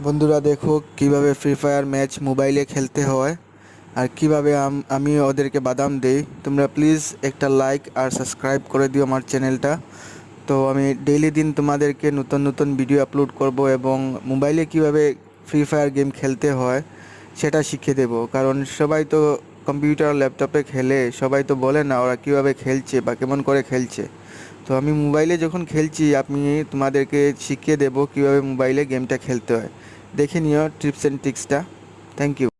বন্ধুরা দেখো কিভাবে ফ্রি ফায়ার ম্যাচ মোবাইলে খেলতে হয় আর কিভাবে আমি ওদেরকে বাদাম দেই। তোমরা প্লিজ একটা লাইক আর সাবস্ক্রাইব করে দিও আমার চ্যানেলটা। তো আমি ডেইলি দিন তোমাদেরকে নতুন নতুন ভিডিও আপলোড করব এবং মোবাইলে কিভাবে ফ্রি ফায়ার গেম খেলতে হয় সেটা শিখিয়ে দেব। কারণ সবাই তো কম্পিউটার ল্যাপটপে খেলে, সবাই তো বলে না ওরা কিভাবে খেলছে বা কেমন করে খেলছে। তো আমি মোবাইলে যখন খেলছি আমি তোমাদেরকে শিখিয়ে দেব কিভাবে মোবাইলে গেমটা খেলতে হয়। দেখে নিও টিপস অ্যান্ড ট্রিক্সটা। Thank you.